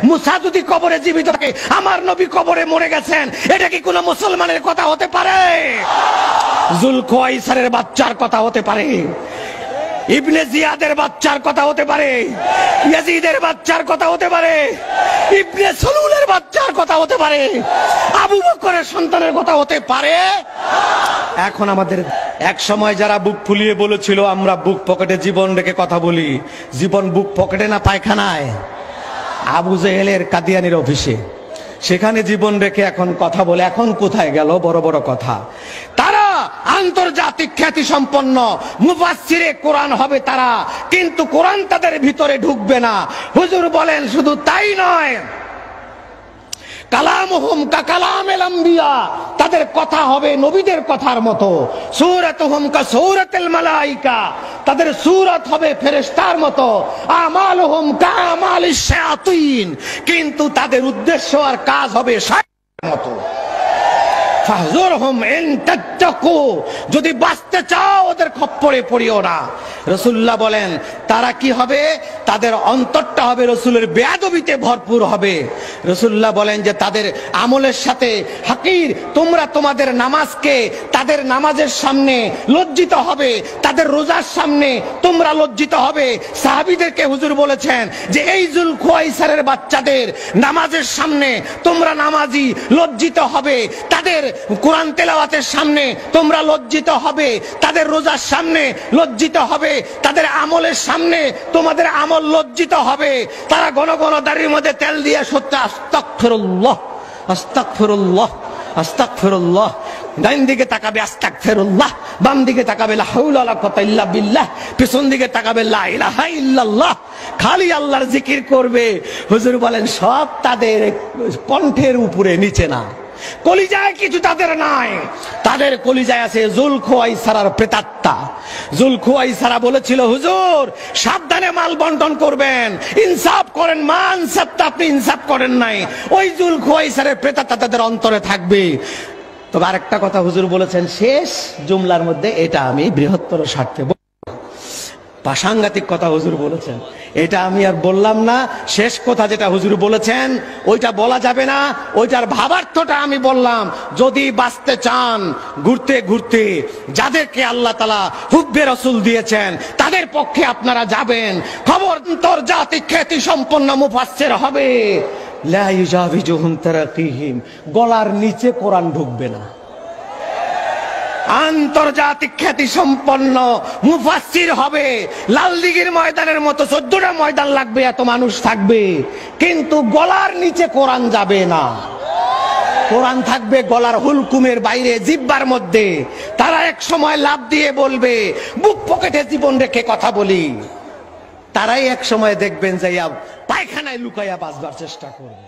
মুসা যদি কবরে জীবিত থাকে, আমার নবী কবরে মরে গেছেন, এটা কি কোনো মুসলমানের কথা হতে পারে? জুলকুয়াইসারের বাচ্চার কথা হতে পারে, ইবনে জিয়াদের বাচ্চার কথা হতে পারে, ইয়াজিদের বাচ্চার কথা হতে পারে, ইবনে সলুলের বাচ্চার কথা হতে পারে, আবু বকরের সন্তানের কথা হতে পারে। এখন আমাদের এক সময় যারা বুক ফুলিয়ে বলেছিল আমরা বুক পকেটে জীবন রেখে কথা বলি, জীবন বুক পকেটে না পায়খানায়, আবু জেহেলের কাদিয়ানির অফিসে, সেখানে জীবন রেখে এখন কথা বলে। এখন কোথায় গেল বড় বড় কথা? তারা আন্তর্জাতিক খ্যাতি সম্পন্ন মুফাসসিরে কোরআন হবে তারা, কিন্তু কোরআন তাদের ভিতরে ঢুকবে না। হুজুর বলেন শুধু তাই নয়, কালামুহুম কাকালামিল আম্বিয়া, তাদের কথা হবে নবীদের কথার মতো। সূরাতুহুম কাসূরাতিল মালায়েকা, তাদের সূরত হবে ফেরেশতার মতো। আমালুহুম কামালিশ শায়াতিন, কিন্তু তাদের উদ্দেশ্য আর কাজ হবে শয়তানের মতো। ফাহজুরহুম ইন তাত্তাকু, যদি বাঁচতে চাও ওদের খপ্পরে পড়িও না। রাসূলুল্লাহ বলেন তারা কি হবে? তাদের অন্তরটা হবে রাসূলের বেয়াদবিতে ভরপুর হবে। রাসূলুল্লাহ বলেন যে তাদের আমলের সাথে হাকির, তোমরা তোমাদের নামাজকে তাদের নামাজের সামনে লজ্জিত হবে, তাদের রোজার সামনে তোমরা লজ্জিত হবে। সাহাবীদেরকে হুজুর বলেছেন যে এই জুলকুয়াইসারের বাচ্চাদের নামাজের সামনে তোমরা নামাজি লজ্জিত হবে, তাদের কোরআন তেলাওয়াতের সামনে তোমরা লজ্জিত হবে, তাদের রোজার সামনে লজ্জিত হবে, তাদের আমলের সামনে তোমাদের আমল লজ্জিত হবে। তারা ঘন ঘন দাড়ির মধ্যে তেল দিয়ে সত্যি আস্তাগফিরুল্লাহ আস্তাগফিরুল্লাহ আস্তাগফিরুল্লাহ, ডাইন দিকে তাকাবে আস্তাগফিরুল্লাহ, বাম দিকে তাকাবে লা হাওলা ওয়ালা কুওয়াতা ইল্লা বিল্লাহ, পিছন দিকে তাকাবে লা ইলাহা ইল্লাল্লাহ, খালি আল্লাহর জিকির করবে। হুজুর বলেন সব তাদের কণ্ঠের উপরে, নিচে না। কলিজায় কিছু তাদের নাই, তাদের কলিজায় আছে জুলকুয়াইসারার প্রেতাত্মা। জুলকুয়াইসারা বলেছিল হুজুর সাবধানে মাল বন্টন করবেন, ইনসাফ করেন, মান ইনসাফটা আপনি ইনসাফ করেন নাই। ওই জুলকুয়াইসারের প্রেতাত্মা তাদের অন্তরে থাকবে। তবে আরেকটা কথা হুজুর বলেছেন শেষ জুমলার মধ্যে, এটা আমি বৃহত্তর স্বার্থে সাংঘাতিক কথা হুজুর বলেছেন, এটা আমি আর বললাম না। শেষ কথা যেটা হুজুর বলেছেন ওইটা বলা যাবে না, ওইটার ভাবার্থটা আমি বললাম। যদি বাঁচতে চান ঘুরতে ঘুরতে যাদেরকে আল্লাহ তাআলা হুব্বে রাসূল দিয়েছেন তাদের পক্ষে আপনারা যাবেন। খবর আন্তর্জাতিক খ্যাতি সম্পন্ন মুফাসসির হবে, লা ইউজাবিজুহুম তারাকিহিম, গলার নিচে কোরআন ঢুকবে না। আন্তর্জাতিক খ্যাতি সম্পন্ন মুফাসসির হবে, লালদিঘির ময়দানের মতো 14টা ময়দান লাগবে, এত মানুষ থাকবে, কিন্তু গলার নিচে কোরআন যাবে না। কোরআন থাকবে গলার হুলকুমের বাইরে, জিহ্বার মধ্যে। তারা এক সময় লাভ দিয়ে বলবে বুক পকেটে জীবন রেখে কথা বলি, তারাই এক সময় দেখবেন যাইয়া পায়খানায় লুকাইয়া বাঁচবার চেষ্টা করবে।